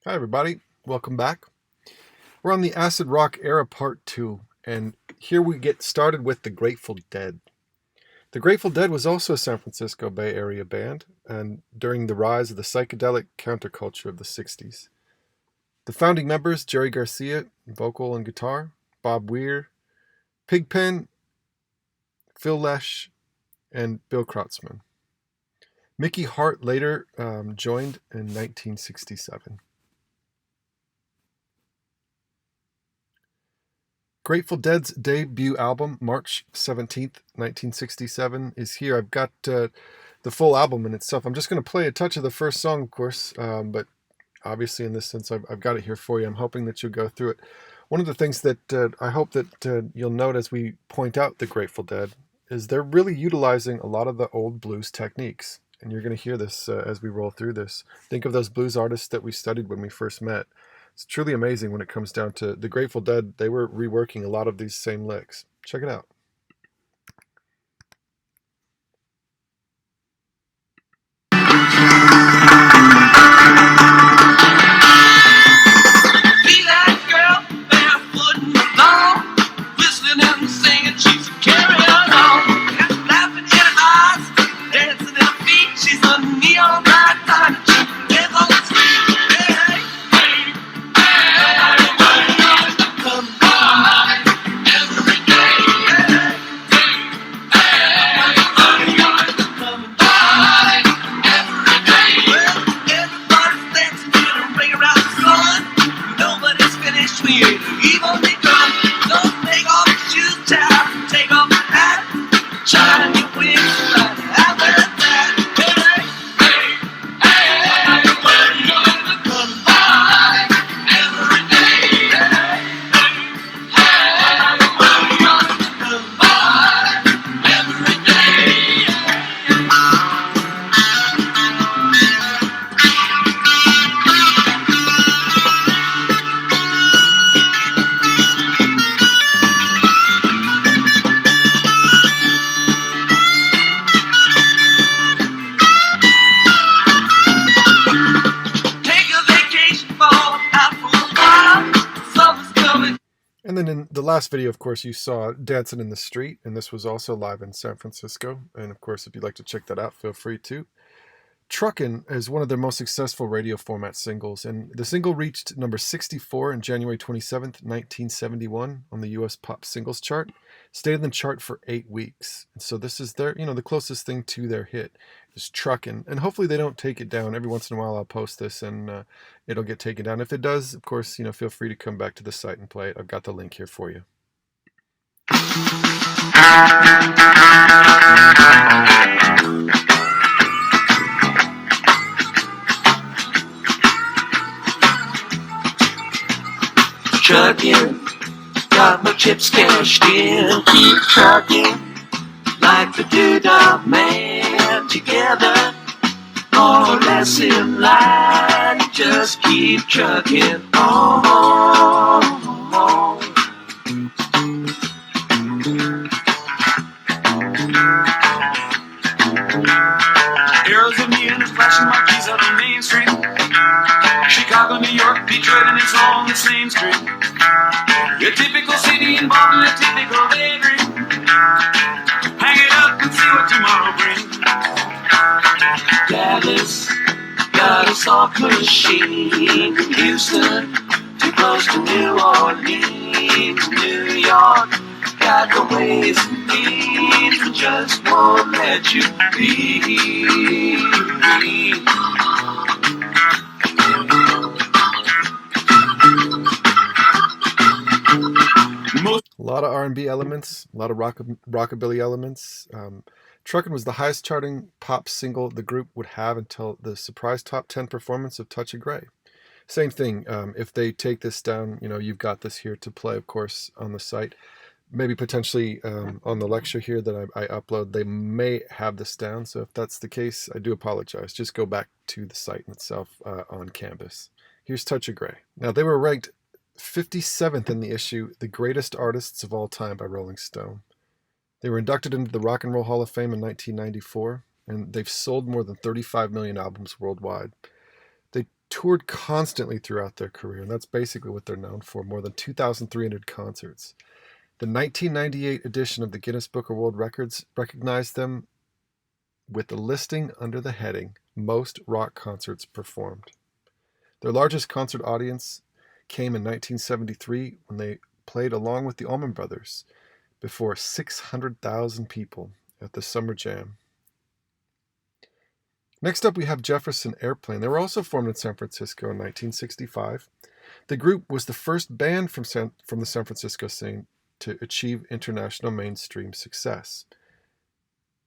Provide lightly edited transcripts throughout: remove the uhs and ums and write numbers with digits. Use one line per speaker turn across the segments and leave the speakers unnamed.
Hi, everybody. Welcome back. We're on the acid rock era part 2, and here we get started with the Grateful Dead. The Grateful Dead was also a San Francisco Bay Area band, and during the rise of the psychedelic counterculture of the 60s. The founding members, Jerry Garcia, vocal and guitar, Bob Weir, Pigpen, Phil Lesh, and Bill Kreutzmann. Mickey Hart later joined in 1967. Grateful Dead's debut album, March 17th, 1967, is here. I've got the full album in itself. I'm just going to play a touch of the first song, of course, but obviously in this sense, I've got it here for you. I'm hoping that you'll go through it. One of the things that I hope that you'll note as we point out the Grateful Dead is they're really utilizing a lot of the old blues techniques. And you're going to hear this as we roll through this. Think of those blues artists that we studied when we first met. It's truly amazing when it comes down to the Grateful Dead. They were reworking a lot of these same licks. Check it out. And then in the last video, of course, you saw Dancing in the Street, and this was also live in San Francisco. And of course, if you'd like to check that out, feel free to. Truckin' is one of their most successful radio format singles, and the single reached number 64 on January 27th, 1971 on the US Pop Singles Chart. Stayed in the chart for 8 weeks. And so this is their, the closest thing to their hit is Truckin'. And hopefully they don't take it down. Every once in a while I'll post this and it'll get taken down. If it does, of course, feel free to come back to the site and play it. I've got the link here for you.
Trucking, got my chips cashed in. Keep trucking, like the Doodah Man. Together, more or less in line. Just keep trucking on. Arizona is flashing marquees up on Main Street. Chicago, New York, Detroit, and it's all on the same street. Your typical city involved in a typical daydream. Hang it up and see what tomorrow brings. Dallas got a soft machine. Houston, too close to New Orleans. New York got the ways and means, and just won't let you be.
A lot of R&B elements, a lot of rockabilly elements. Truckin' was the highest charting pop single the group would have until the surprise top 10 performance of Touch of Grey. Same thing, if they take this down, you've got this here to play, of course, on the site. Maybe potentially on the lecture here that I upload, they may have this down. So if that's the case, I do apologize. Just go back to the site itself on Canvas. Here's Touch of Grey. Now, they were ranked 57th in the issue, The Greatest Artists of All Time by Rolling Stone. They were inducted into the Rock and Roll Hall of Fame in 1994, and they've sold more than 35 million albums worldwide. They toured constantly throughout their career, and that's basically what they're known for, more than 2,300 concerts. The 1998 edition of the Guinness Book of World Records recognized them with the listing under the heading Most Rock Concerts Performed. Their largest concert audience came in 1973 when they played along with the Allman Brothers before 600,000 people at the Summer Jam. Next up, we have Jefferson Airplane. They were also formed in San Francisco in 1965. The group was the first band from the San Francisco scene to achieve international mainstream success.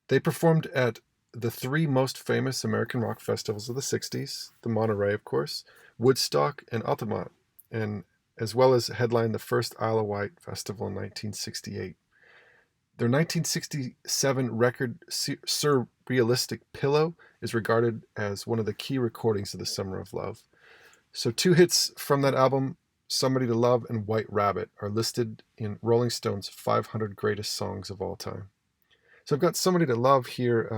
They performed at the three most famous American rock festivals of the 60s, the Monterey, of course, Woodstock, and Altamont, and as well as headlined the first Isle of Wight festival in 1968. Their 1967 record, Surrealistic Pillow, is regarded as one of the key recordings of the Summer of Love. So two hits from that album, Somebody to Love and White Rabbit, are listed in Rolling Stone's 500 Greatest Songs of All Time. So I've got Somebody to Love here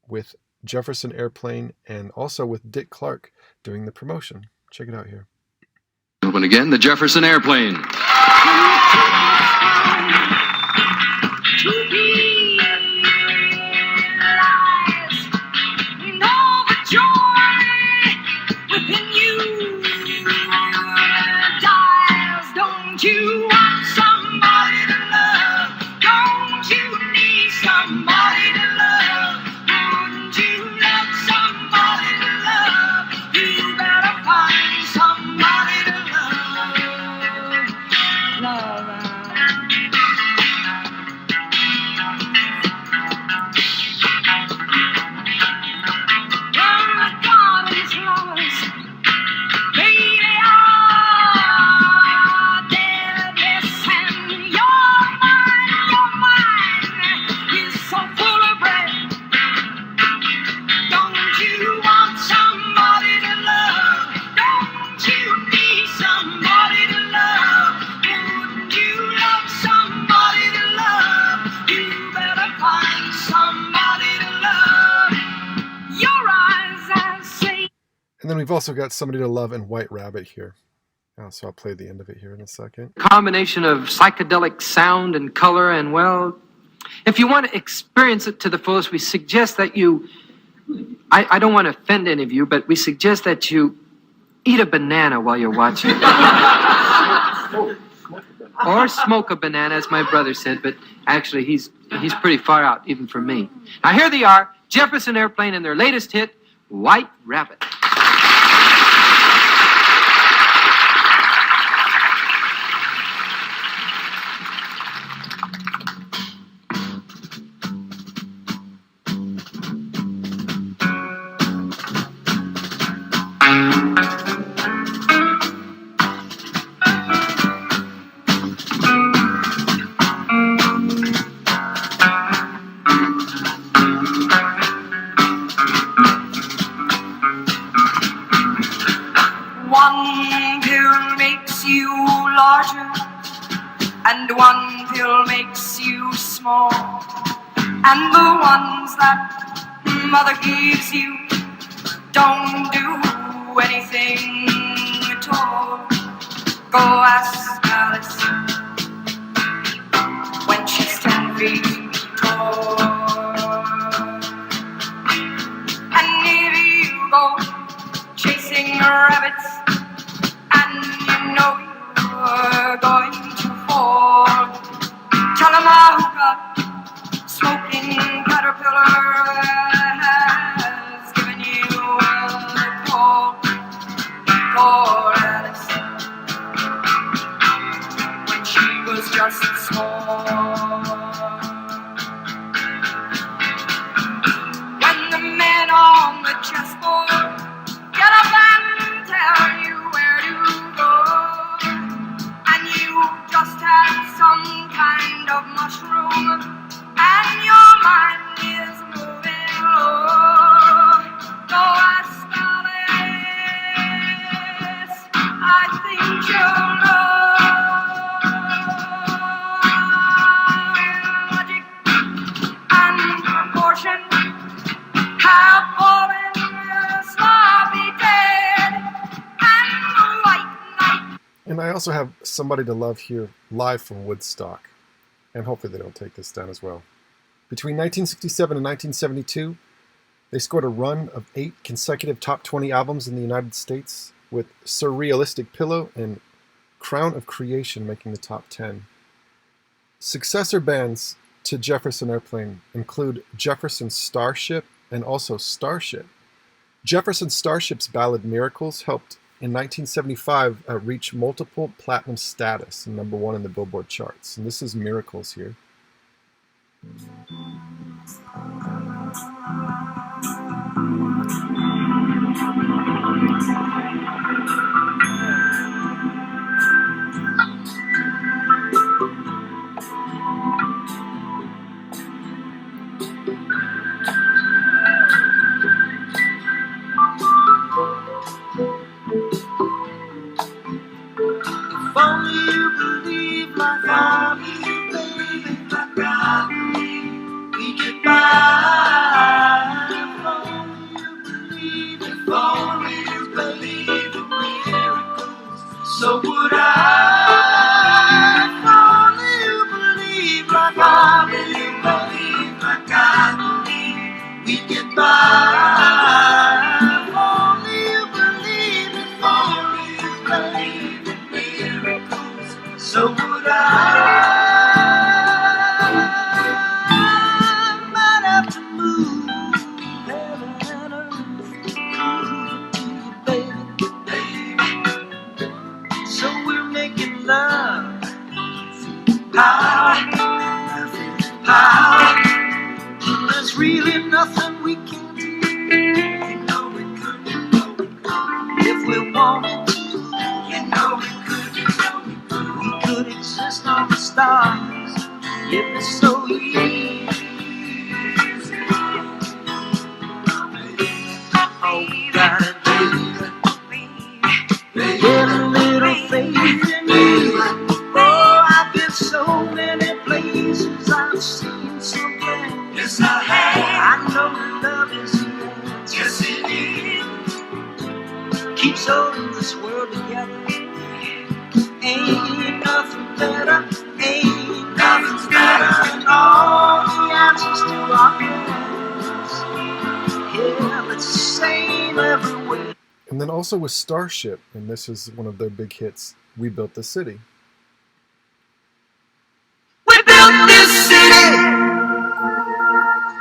with Jefferson Airplane and also with Dick Clark doing the promotion. Check it out here.
And again, the Jefferson Airplane.
You want somebody to love? Don't you need somebody to love? Wouldn't you love somebody to love? You better find somebody to love. From the garden flowers, baby,
And then we've also got Somebody to Love and White Rabbit here. So I'll play the end of it here in a second.
Combination of psychedelic sound and color, and well, if you want to experience it to the fullest, we suggest that you, I don't want to offend any of you, but we suggest that you eat a banana while you're watching. Or smoke a banana, as my brother said, but actually he's pretty far out, even for me. Now here they are, Jefferson Airplane and their latest hit, White Rabbit.
One pill makes you larger, and one pill makes you small. And the ones that mother gives you don't do anything at all. Go ask Alice when she's 10 feet tall. And if you go chasing rabbits, and you know you're going to fall, tell 'em I've got smoking caterpillar has given you a call. Poor Alice, when she was just small. When the men on the chessboard get up and tell you where to go, and you just had some kind of mushroom, and your mind is moving low, go ask Alice, I think you'll know. Logic and proportion have fallen sloppy dead.
And I also have Somebody to Love here live from Woodstock. And hopefully they don't take this down as well. Between 1967 and 1972, they scored a run of 8 consecutive top 20 albums in the United States, with Surrealistic Pillow and Crown of Creation making the top 10. Successor bands to Jefferson Airplane include Jefferson Starship and also Starship. Jefferson Starship's ballad Miracles helped in 1975 reach multiple platinum status and number 1 in the Billboard charts. And this is Miracles here.
If only you believe like I believe, baby, like I believe, we get by. If only you believe in miracles, so would I. If only you believe like I believe, like I believe, we get by. If only you believe, if only you believe in miracles, so would I. Might have to move heaven and earth, baby. So we're making love, power, power. There's really nothing we can do. You know we could, you know we could. If we wanted to, you know we could, you know we could. We could exist on the stars. It'd be so easy. Oh, we gotta get a little faith in me. Oh, I've been so many places, I've seen something. Yes, I have. I know love is here. Yes, it is. Keeps holding this world together. Ain't nothing better. Ain't nothing better than all the answers to our prayers. Yeah, it's the same everywhere.
And then also with Starship, and this is one of their big hits, We Built the City.
We built this city.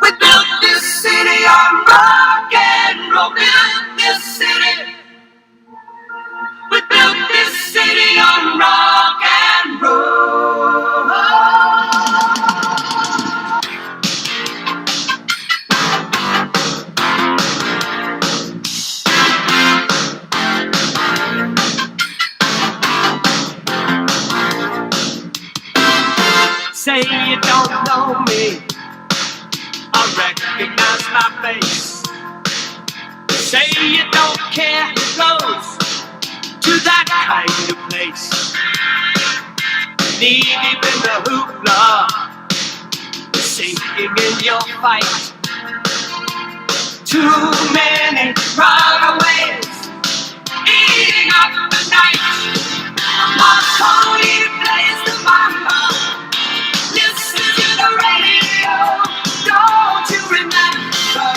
We built this city on rock and roll. Built this city. We built this city on rock and roll. Say you don't know me, I recognize my face. Say you don't care who goes to that kind of place. Knee deep in the hoopla, sinking in your fight. Too many runaways, eating up the night. Marconi plays the mama. Listen to the radio, don't you remember?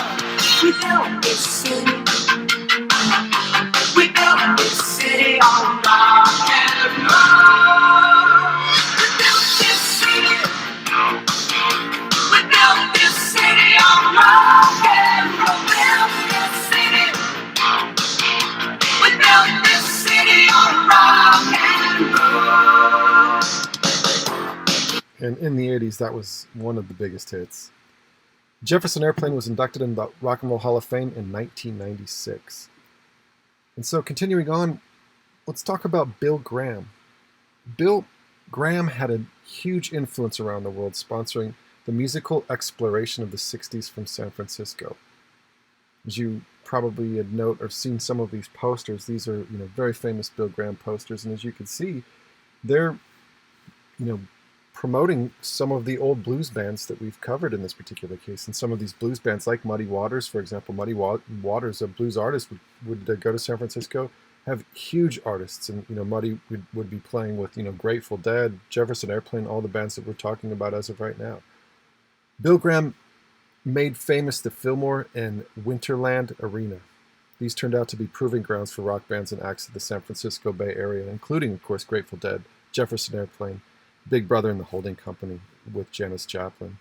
We built this city. We built this city on rock and roll. We built this city. We built this city on rock and roll. Built this city. We built this city on rock and roll.
And in the 80s, that was one of the biggest hits. Jefferson Airplane was inducted in the Rock and Roll Hall of Fame in 1996. And so continuing on, let's talk about Bill Graham. Bill Graham had a huge influence around the world, sponsoring the musical exploration of the 60s from San Francisco. As you probably had note or seen some of these posters, these are very famous Bill Graham posters, and as you can see, they're promoting some of the old blues bands that we've covered in this particular case. And some of these blues bands like Muddy Waters, for example, Muddy Waters, a blues artist, would go to San Francisco. have huge artists, and Muddy would be playing with Grateful Dead, Jefferson Airplane, all the bands that we're talking about as of right now. Bill Graham made famous the Fillmore and Winterland Arena. These turned out to be proving grounds for rock bands and acts of the San Francisco Bay Area, including, of course, Grateful Dead, Jefferson Airplane, Big Brother and the Holding Company with Janis Joplin.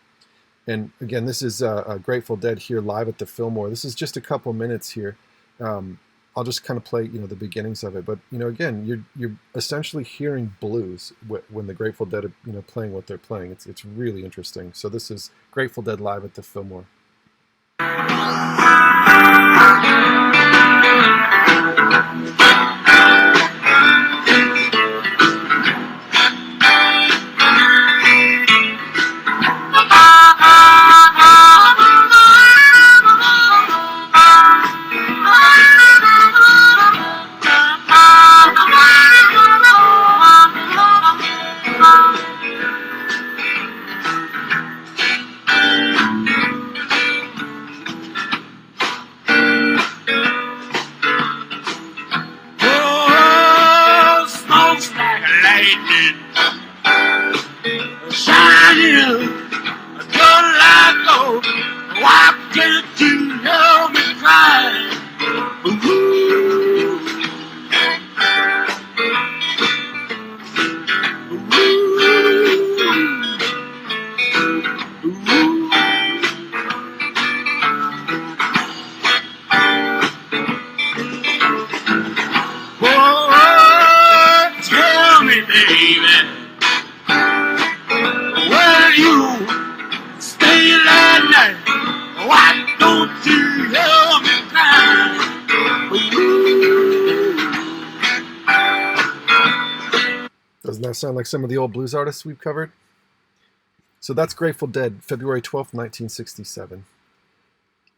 And again, this is Grateful Dead here live at the Fillmore. This is just a couple minutes here. I'll just kind of play, the beginnings of it. But again, you're essentially hearing blues when the Grateful Dead are, playing what they're playing. It's really interesting. So this is Grateful Dead live at the Fillmore. Doesn't that sound like some of the old blues artists we've covered? So that's Grateful Dead, February 12th, 1967.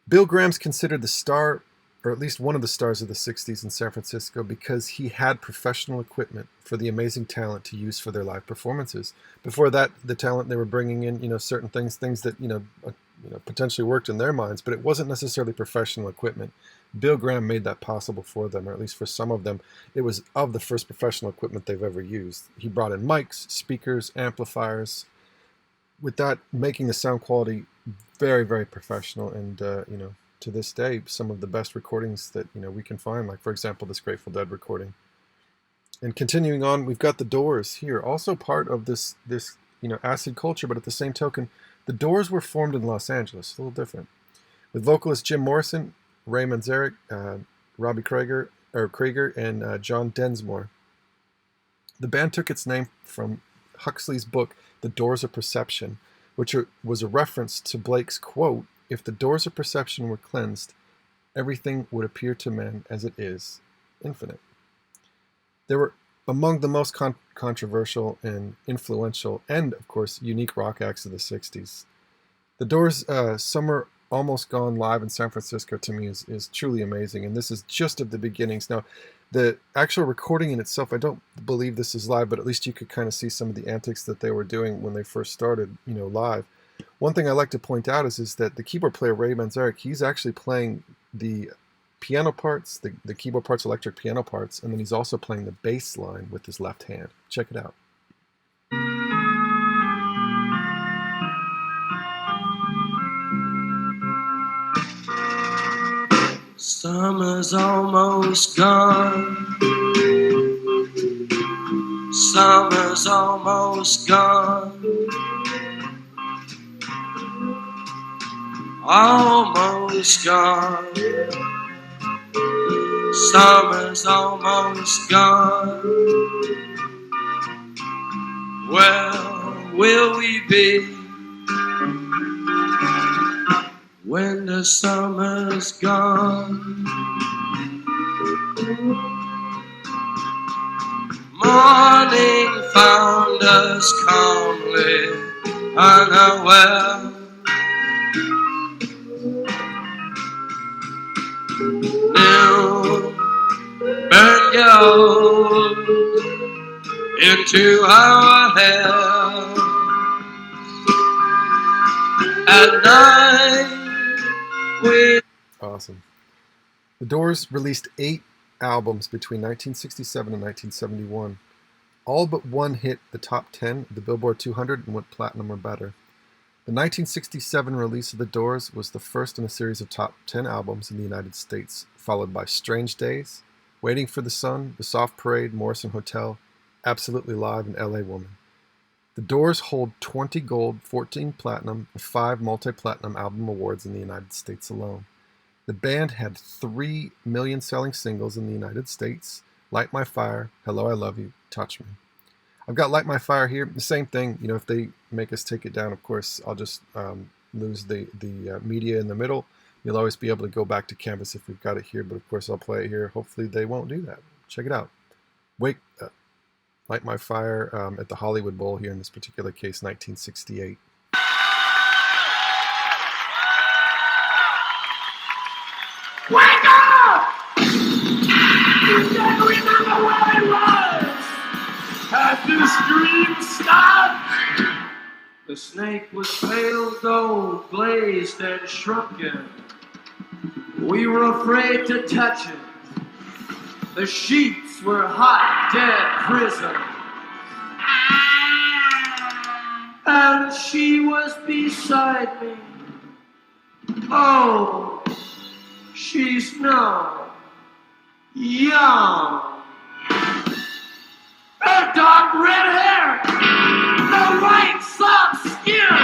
Bill Graham's considered the star, or at least one of the stars of the 60s in San Francisco, because he had professional equipment for the amazing talent to use for their live performances. Before that, the talent, they were bringing in, certain things that, potentially worked in their minds, but it wasn't necessarily professional equipment. Bill Graham made that possible for them, or at least for some of them. It was of the first professional equipment they've ever used. He brought in mics, speakers, amplifiers, with that making the sound quality very, very professional, and to this day, some of the best recordings that we can find, like for example this Grateful Dead recording. And continuing on, we've got the Doors here, also part of this acid culture, but at the same token, the Doors were formed in Los Angeles, a little different, with vocalist Jim Morrison, Ray Manzarek, Robbie Krieger, and John Densmore. The band took its name from Huxley's book, The Doors of Perception, which was a reference to Blake's quote, "If the doors of perception were cleansed, everything would appear to men as it is, infinite." They were among the most controversial and influential and, of course, unique rock acts of the 60s. The Doors' Summer Almost Gone live in San Francisco, to me, is truly amazing, and this is just of the beginnings. Now, the actual recording in itself, I don't believe this is live, but at least you could kind of see some of the antics that they were doing when they first started, live. One thing I like to point out is that the keyboard player, Ray Manzarek, he's actually playing the piano parts, the keyboard parts, electric piano parts, and then he's also playing the bass line with his left hand. Check it out.
Summer's almost gone. Summer's almost gone. Almost gone. Summer's almost gone. Where will we be when the summer's gone? Morning found us calmly unaware. Noon burned gold into our hair. At night we...
Awesome. The Doors released 8 albums between 1967 and 1971. All but one hit the top 10 of the Billboard 200 and went platinum or better. The 1967 release of The Doors was the first in a series of top 10 albums in the United States, followed by Strange Days, Waiting for the Sun, The Soft Parade, Morrison Hotel, Absolutely Live, and LA Woman. The Doors hold 20 gold, 14 platinum, and 5 multi-platinum album awards in the United States alone. The band had 3 million selling singles in the United States: Light My Fire, Hello I Love You, Touch Me. I've got Light My Fire here. The same thing, if they make us take it down, of course, I'll just lose the media in the middle. You'll always be able to go back to Canvas if we've got it here, but of course I'll play it here. Hopefully they won't do that. Check it out. Light My Fire at the Hollywood Bowl here, in this particular case, 1968.
Wake up! You can't remember where it was. Has this dream stopped? The snake was pale gold, glazed and shrunken. We were afraid to touch it. The sheets were hot, dead prison. And she was beside me. Oh, she's now young. Her dark red hair, the white soft skin.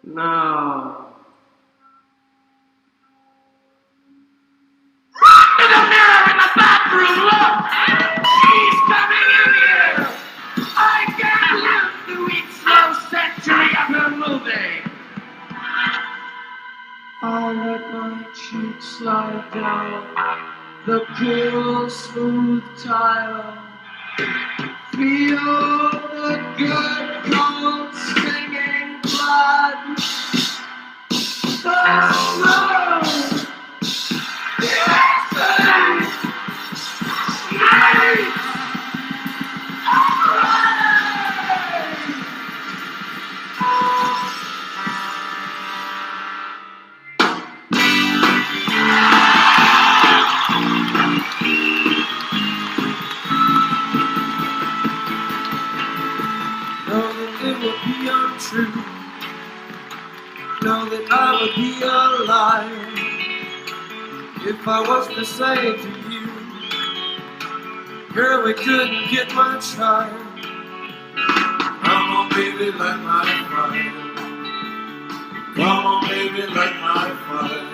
Now, run to the mirror in the bathroom, look! She's coming in here! I can't live through each slow century of her moving. I let my cheeks slide down the cool, smooth tile. Feel the good, cold, stinging blood. Oh, no! Yes! Night! Know that I would be a liar if I was to say to you, girl, we couldn't get much higher. Come on, baby, light my fire. Come on, baby, light my fire.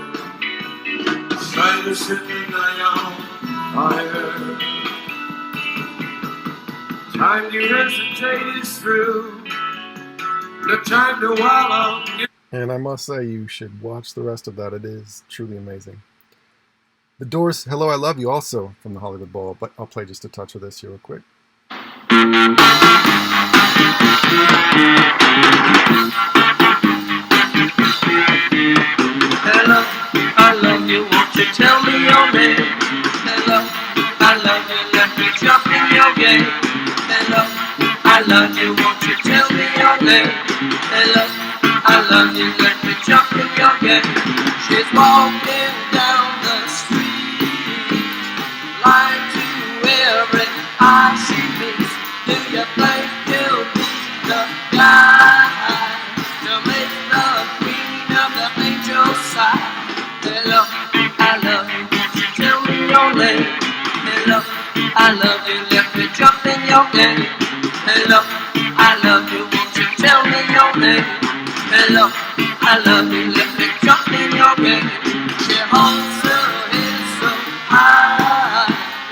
Try to set the night on fire. Time to hesitate is through. The time to wallow.
And I must say, you should watch the rest of that. It is truly amazing. The Doors' Hello I Love You, also from the Hollywood Bowl, but I'll play just a touch of this here real quick.
Hello, I love you, won't you tell me your name? Hello, I love you, let me jump in your game. Hello, I love you, won't you tell me your name? Hello, I love you, let me jump in your game. She's walking down the street, lying to every eye she meets. Do you think you'll be the guy to make the queen of the angels sigh? Hello, I love you, won't you tell me your name? Hello, I love you, let me jump in your game. Hello, I love you, won't you tell me your name? Hello, I love you, let me jump in your game. She holds her head so high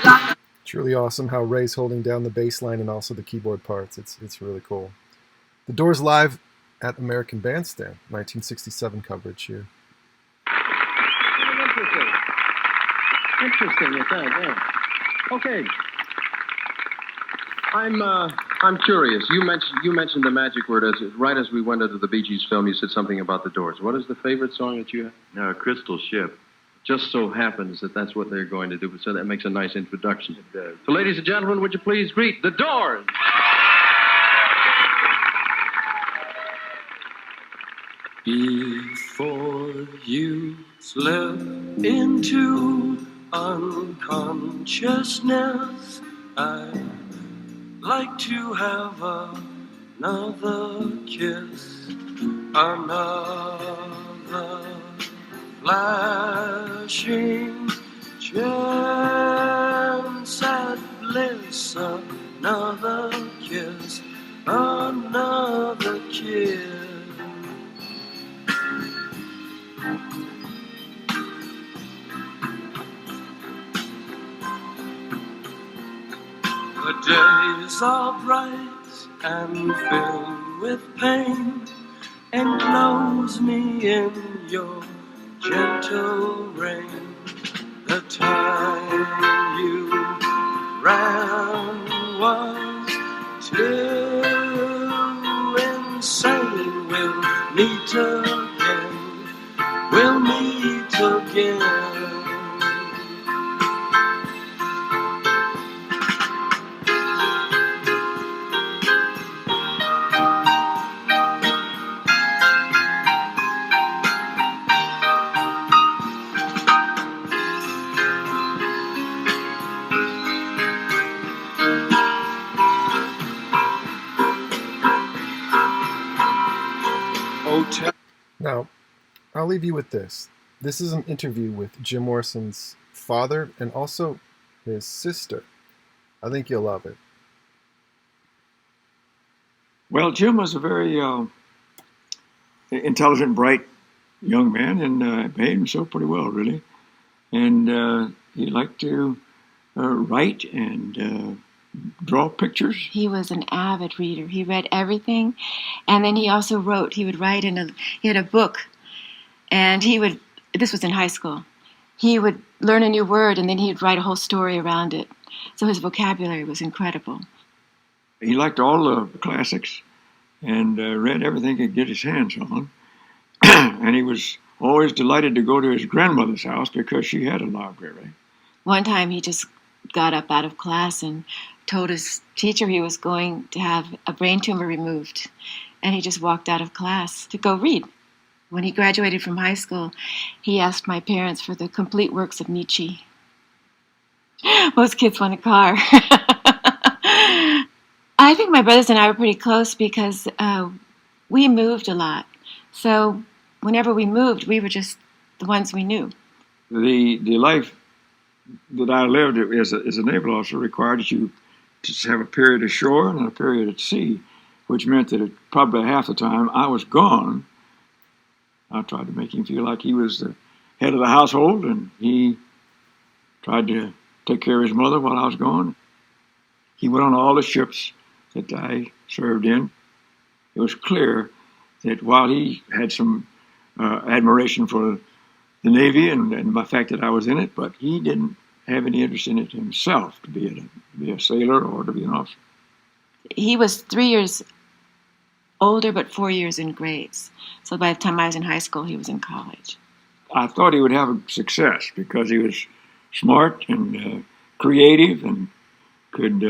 like a...
Truly awesome how Ray's holding down the bass line and also the keyboard parts. It's really cool. The Doors live at American Bandstand, 1967 coverage here.
Interesting, you think, yeah. Okay. I'm curious. You mentioned the magic word right as we went into the Bee Gees film. You said something about the Doors. What is the favorite song that you have?
Crystal Ship.
Just so happens that that's what they're going to do. So that makes a nice introduction. It does. So, ladies and gentlemen, would you please greet the Doors?
Before you slip into unconsciousness, I'd like to have another kiss, another flashing chance at bliss, another kiss, another kiss. The days are bright and filled with pain. Enclose me in your gentle rain. The time you ran was too insane. We'll meet again. We'll meet again.
Now, I'll leave you with this. This is an interview with Jim Morrison's father and also his sister. I think you'll love it.
Well, Jim was a very intelligent, bright young man, and behaved himself pretty well, really. And he liked to write and draw pictures.
He was an avid reader. He read everything, and then he also wrote. He would write he had a book, and this was in high school, he would learn a new word, and then he'd write a whole story around it. So his vocabulary was incredible.
He liked all the classics and read everything he could get his hands on. And he was always delighted to go to his grandmother's house because she had a library.
One time he just got up out of class and told his teacher he was going to have a brain tumor removed. And he just walked out of class to go read. When he graduated from high school, he asked my parents for the complete works of Nietzsche. Most kids want a car. I think my brothers and I were pretty close because we moved a lot. So whenever we moved, we were just the ones we knew.
The life that I lived as a naval officer required that you to have a period ashore and a period at sea, which meant that probably half the time I was gone. I tried to make him feel like he was the head of the household, and he tried to take care of his mother while I was gone. He went on all the ships that I served in. It was clear that while he had some admiration for the Navy and the fact that I was in it, but he didn't have any interest in it himself to be a sailor or to be an officer.
He was 3 years older, but 4 years in grades. So by the time I was in high school, he was in college.
I thought he would have success because he was smart and creative and could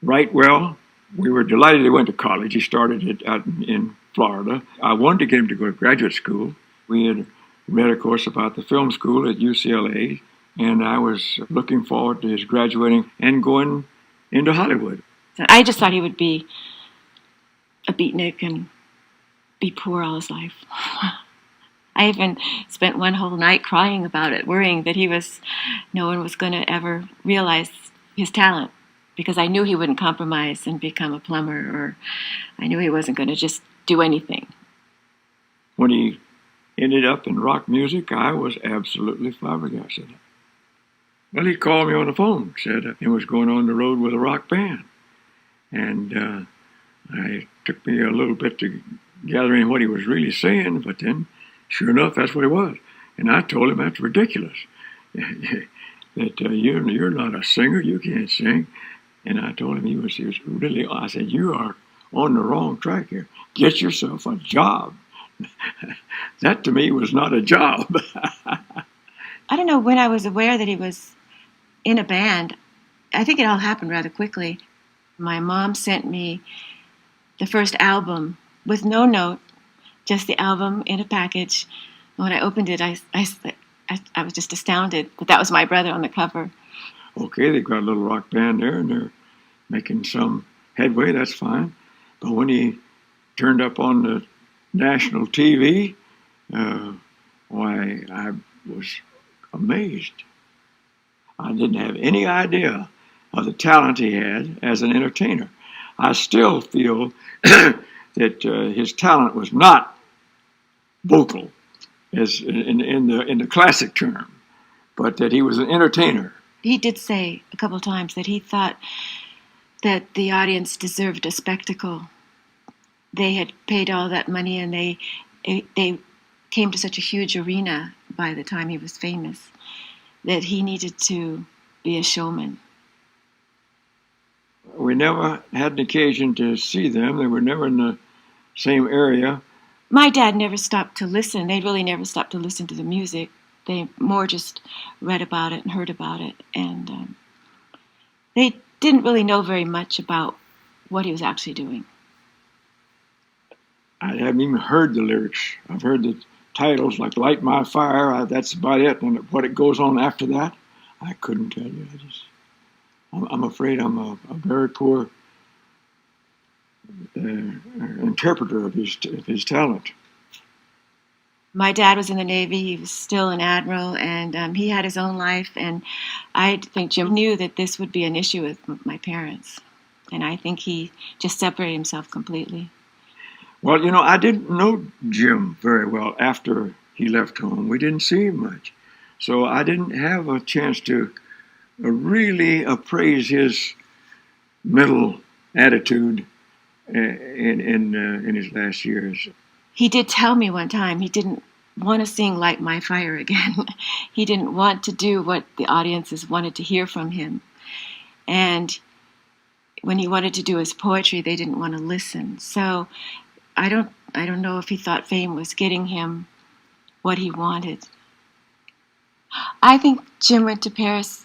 write well. We were delighted he went to college. He started it out in Florida. I wanted to get him to go to graduate school. We had read, of course, about the film school at UCLA, and I was looking forward to his graduating and going into Hollywood.
I just thought he would be a beatnik and be poor all his life. I even spent one whole night crying about it, worrying that no one was going to ever realize his talent, because I knew he wouldn't compromise and become a plumber, or I knew he wasn't going to just do anything.
When he ended up in rock music, I was absolutely flabbergasted. Well, he called me on the phone, said he was going on the road with a rock band. And it took me a little bit to gathering what he was really saying, but then, sure enough, that's what it was. And I told him that's ridiculous, that you're not a singer, you can't sing. And I told him he was really, I said, you are on the wrong track here. Get yourself a job. That to me was not a job.
I don't know when I was aware that he was in a band. I think it all happened rather quickly. My mom sent me the first album with no note just the album in a package. When I opened it, I was just astounded that was my brother on the cover.
Okay, they've got a little rock band there, and they're making some headway. That's fine. But when he turned up on the national TV, why, I was amazed. I didn't have any idea of the talent he had as an entertainer. I still feel that his talent was not vocal, as in the classic term, but that he was an entertainer.
He did say a couple of times that he thought that the audience deserved a spectacle. They had paid all that money, and they came to such a huge arena by the time he was famous that he needed to be a showman.
We never had an occasion to see them. They were never in the same area.
My dad never stopped to listen. They really never stopped to listen to the music. They more just read about it and heard about it. And they didn't really know very much about what he was actually doing.
I haven't even heard the lyrics. I've heard the titles like Light My Fire. That's about it. And what it goes on after that, I couldn't tell you. I'm afraid I'm a very poor interpreter of his talent.
My dad was in the Navy. He was still an admiral, and he had his own life. And I think Jim knew that this would be an issue with my parents. And I think he just separated himself completely.
Well, I didn't know Jim very well after he left home. We didn't see him much. So I didn't have a chance to really appraise his mental attitude in his last years.
He did tell me one time he didn't want to sing Light My Fire again. He didn't want to do what the audiences wanted to hear from him. And when he wanted to do his poetry, they didn't want to listen. So I don't know if he thought fame was getting him what he wanted. I think Jim went to Paris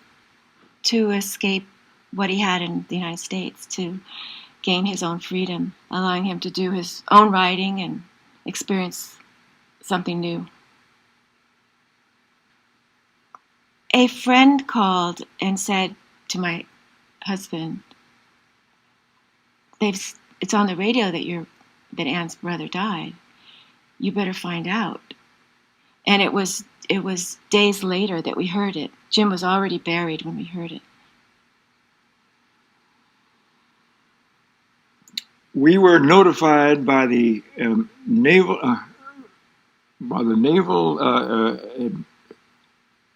to escape what he had in the United States, to gain his own freedom, allowing him to do his own writing and experience something new. A friend called and said to my husband, it's on the radio that Ann's brother died. You better find out. And it was days later that we heard it. Jim was already buried when we heard it.
We were notified by the naval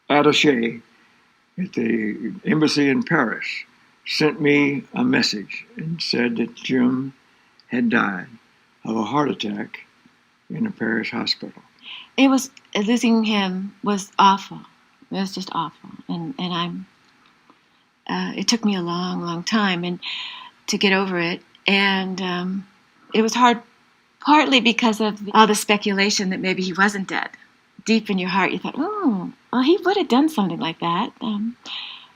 attaché at the embassy in Paris sent me a message and said that Jim had died of a heart attack in a Paris hospital.
Losing him was awful. It was just awful, and it took me a long, long time to get over it, and it was hard, partly because of all the speculation that maybe he wasn't dead. Deep in your heart, you thought, oh, well, he would have done something like that.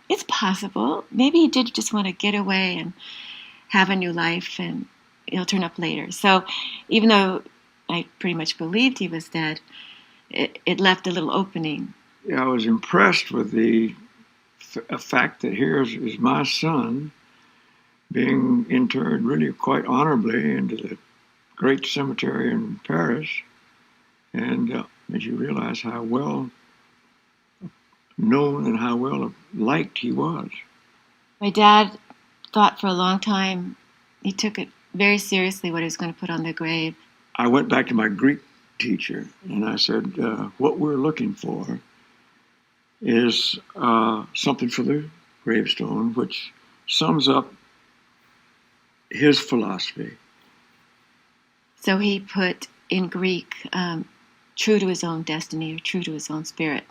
It's possible. Maybe he did just want to get away and have a new life, and he'll turn up later. So even though I pretty much believed he was dead, it left a little opening.
Yeah, I was impressed with the fact that here is my son being interred really quite honorably into the great cemetery in Paris, and made you realize how well known and how well liked he was.
My dad thought for a long time, he took it very seriously what he was going to put on the grave.
I went back to my Greek teacher and I said, what we're looking for is something for the gravestone which sums up his philosophy.
So he put in Greek, true to his own destiny or true to his own spirit.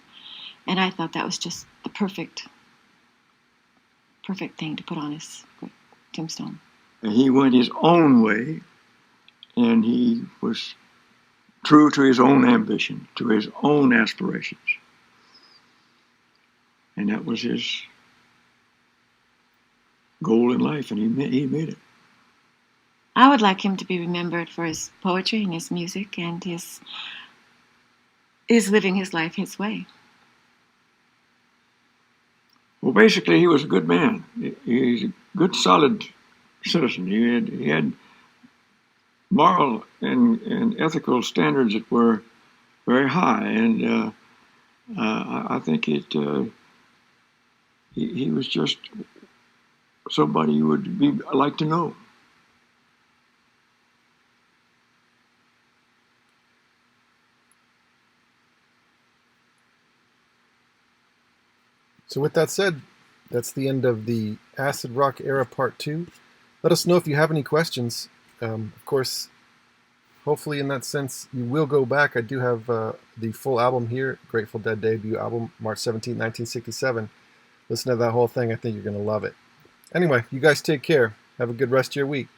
And I thought that was just the perfect thing to put on his tombstone.
And he went his own way, and he was true to his own ambition, to his own aspirations. And that was his goal in life, and he made it.
I would like him to be remembered for his poetry and his music and his living his life his way.
Well, basically, he was a good man. He's a good, solid citizen. He had moral and ethical standards that were very high, and I think he was just somebody you would like to know.
So with that said, that's the end of the Acid Rock Era Part 2. Let us know if you have any questions. Of course, hopefully in that sense, you will go back. I do have the full album here, Grateful Dead debut album, March 17, 1967. Listen to that whole thing. I think you're going to love it. Anyway, you guys take care. Have a good rest of your week.